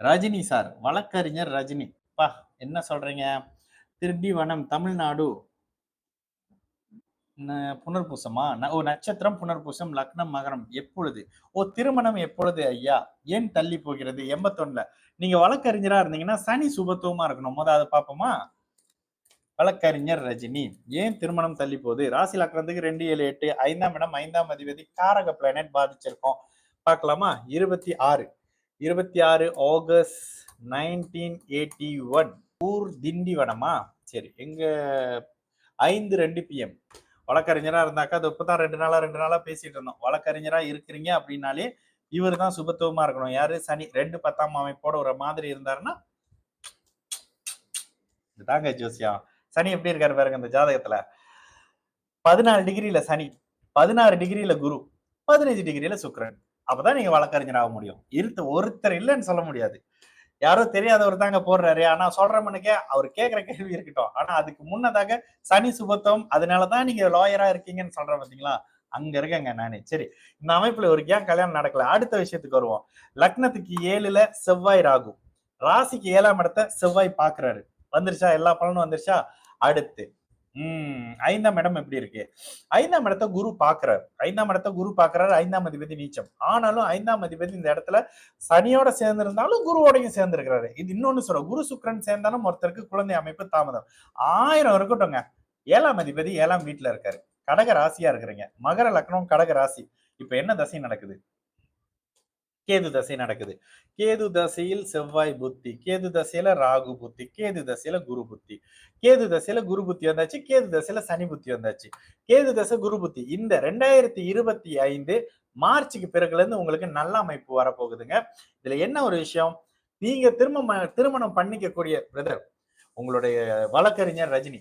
Rajini sir, வழக்கறிஞர் ரஜினி. அப்பா! என்ன சொல்றீங்க? திண்டிவனம், தமிழ்நாடு. ந புனர்பூசமா? நட்சத்திரம் புனர்பூசம், லக்னம் மகரம். எப்பொழுது? திருமணம் எப்பொழுது ஐயா? ஏன் தள்ளி போகிறது? 81ல. நீங்க வழக்கறிஞரா இருந்தீங்கன்னா, சனி சுபத்துவமா இருக்கணும். அத பார்ப்போமா? வழக்கறிஞர் ரஜினி. ஏன் திருமணம் தள்ளி போகுது? ராசி லக்னத்துக்கு 2, 7, 8 5ஆம் இடம் 5ஆம் அதிபதி காரக பிளானட் பாதிச்சிருக்கோம். பார்க்கலாமா? 26 ஆகஸ்ட் 1981. ஊர் திண்டிவனமா? சரி. எங்க 5:02 PM. வழக்கறிஞரா இருந்தாக்கா அது இப்பதான் 2 நாளா பேசிட்டு இருந்தோம். வழக்கறிஞரா இருக்கிறீங்க அப்படின்னாலே இவர் தான் சுபத்துவமா இருக்கணும். யாரு? சனி 2 10ஆம் அமைப்போட ஒரு மாதிரி இருந்தாருன்னா இதுதாங்க ஜோசியம். சனி எப்படி இருக்காரு பாருங்க இந்த ஜாதகத்துல. 14 டிகிரில சனி, 16 டிகிரில குரு, 15 டிகிரில சுக்கிரன். அப்பதான் நீங்க வழக்கறிஞர் ஆக முடியும். ஒருத்தர் இல்லைன்னு சொல்ல முடியாது. யாரோ தெரியாதவர் தாங்க போடுறாரு. ஆனா சொல்றவனுக்கே அவர் கேட்கிற கேள்வி இருக்கட்டும். ஆனா அதுக்கு முன்னதாக சனி சுபத்துவம், அதனாலதான் நீங்க லாயரா இருக்கீங்கன்னு சொல்றேன் பாத்தீங்களா? அங்க இருக்கேங்க நானு. சரி, இந்த அமைப்புல ஒரு ஏன் கல்யாணம் நடக்கல? அடுத்த விஷயத்துக்கு வருவோம். லக்னத்துக்கு 7ல செவ்வாய் ராகு, ராசிக்கு 7ஆம் இடத்தை செவ்வாய் பாக்குறாரு. வந்துருச்சா? எல்லா பலனும் வந்துருச்சா? அடுத்து 5ஆம் இடம் எப்படி இருக்கு? 5ஆம் இடத்தை குரு பாக்குறாரு. 5ஆம் இடத்தை குரு பாக்குறாரு. 5ஆம் அதிபதி நீச்சம். ஆனாலும் 5ஆம் அதிபதி இந்த இடத்துல சனியோட சேர்ந்து இருந்தாலும் குருவோடையும் சேர்ந்து இருக்கிறாரு. இது இன்னொன்னு சொல்ற, குரு சுக்கிரன் சேர்ந்தாலும் ஒருத்தருக்கு குழந்தை அமைப்பு தாமதம். 1000 இருக்கட்டும்ங்க. 7ஆம் அதிபதி 7ஆம் வீட்டுல இருக்காரு. கடக ராசியா இருக்கிறீங்க. மகர லக்னம் கடக ராசி. இப்ப என்ன தசை நடக்குது? கேது தசை நடக்குது. கேது தசையில் செவ்வாய் புத்தி, கேது தசையில ராகு புத்தி, கேது தசையில குரு புத்தி. கேது தசையில குரு புத்தி வந்தாச்சு, கேது தசையில சனி புத்தி வந்தாச்சு. கேது தசை குரு புத்தி இந்த 2025 மார்ச்சுக்கு பிறகுல இருந்து உங்களுக்கு நல்ல அமைப்பு வரப்போகுதுங்க. இதுல என்ன ஒரு விஷயம்? நீங்க திருமணம் பண்ணிக்கக்கூடிய பிரதர், உங்களுடைய வழக்கறிஞர் ரஜினி,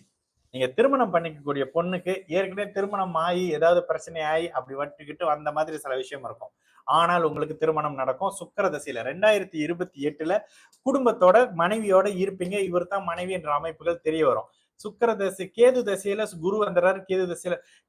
நீங்க திருமணம் பண்ணிக்கக்கூடிய பொண்ணுக்கு ஏற்கனவே திருமணம் ஆகி ஏதாவது பிரச்சனை ஆகி அப்படி வட்டுக்கிட்டு அந்த மாதிரி சில விஷயம் இருக்கும். ஆனால் உங்களுக்கு திருமணம் நடக்கும் சுக்கிர தசையில 2028ல குடும்பத்தோட மனைவியோட இருப்பீங்க. இவர் தான் மனைவி என்ற அமைப்புகள் தெரிய வரும். சுக்கிர தசை கேது தசையில குரு வந்துறாரு.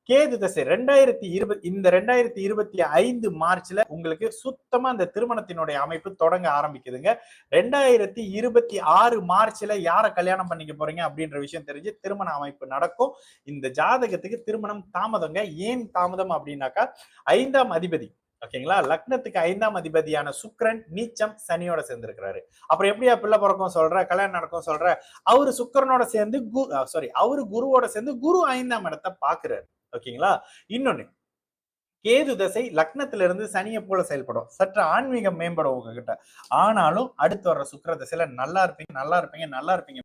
கேது தசை 2025 மார்ச்ல உங்களுக்கு சுத்தமா அந்த திருமணத்தினுடைய அமைப்பு தொடங்க ஆரம்பிக்குதுங்க. 2026 மார்ச்ல யார கல்யாணம் பண்ணிக்க போறீங்க அப்படின்ற விஷயம் தெரிஞ்சு திருமண அமைப்பு நடக்கும். இந்த ஜாதகத்துக்கு திருமணம் தாமதங்க. ஏன் தாமதம் அப்படின்னாக்கா 5ஆம் அதிபதி, ஓகேங்களா, லக்னத்துக்கு 5ஆம் அதிபதியான சுக்கிரன் நீச்சம் சனியோட சேர்ந்து இருக்கிறாரு. அப்புறம் எப்படியா பிள்ளை பிறக்கும் சொல்ற, கல்யாணம் நடக்கும் சொல்ற? அவரு சுக்கிரனோட சேர்ந்து அவரு குருவோட சேர்ந்து குரு 5ஆம் இடத்தை பாக்குறாரு. ஓகேங்களா? இன்னொன்னு, கேது தசை லக்னத்துல இருந்து சனியை போல செயல்படும். சற்று ஆன்மீகம் மேம்படும் உங்ககிட்ட. ஆனாலும் அடுத்து வர்ற சுக்கிர தசையில நல்லா இருப்பீங்க.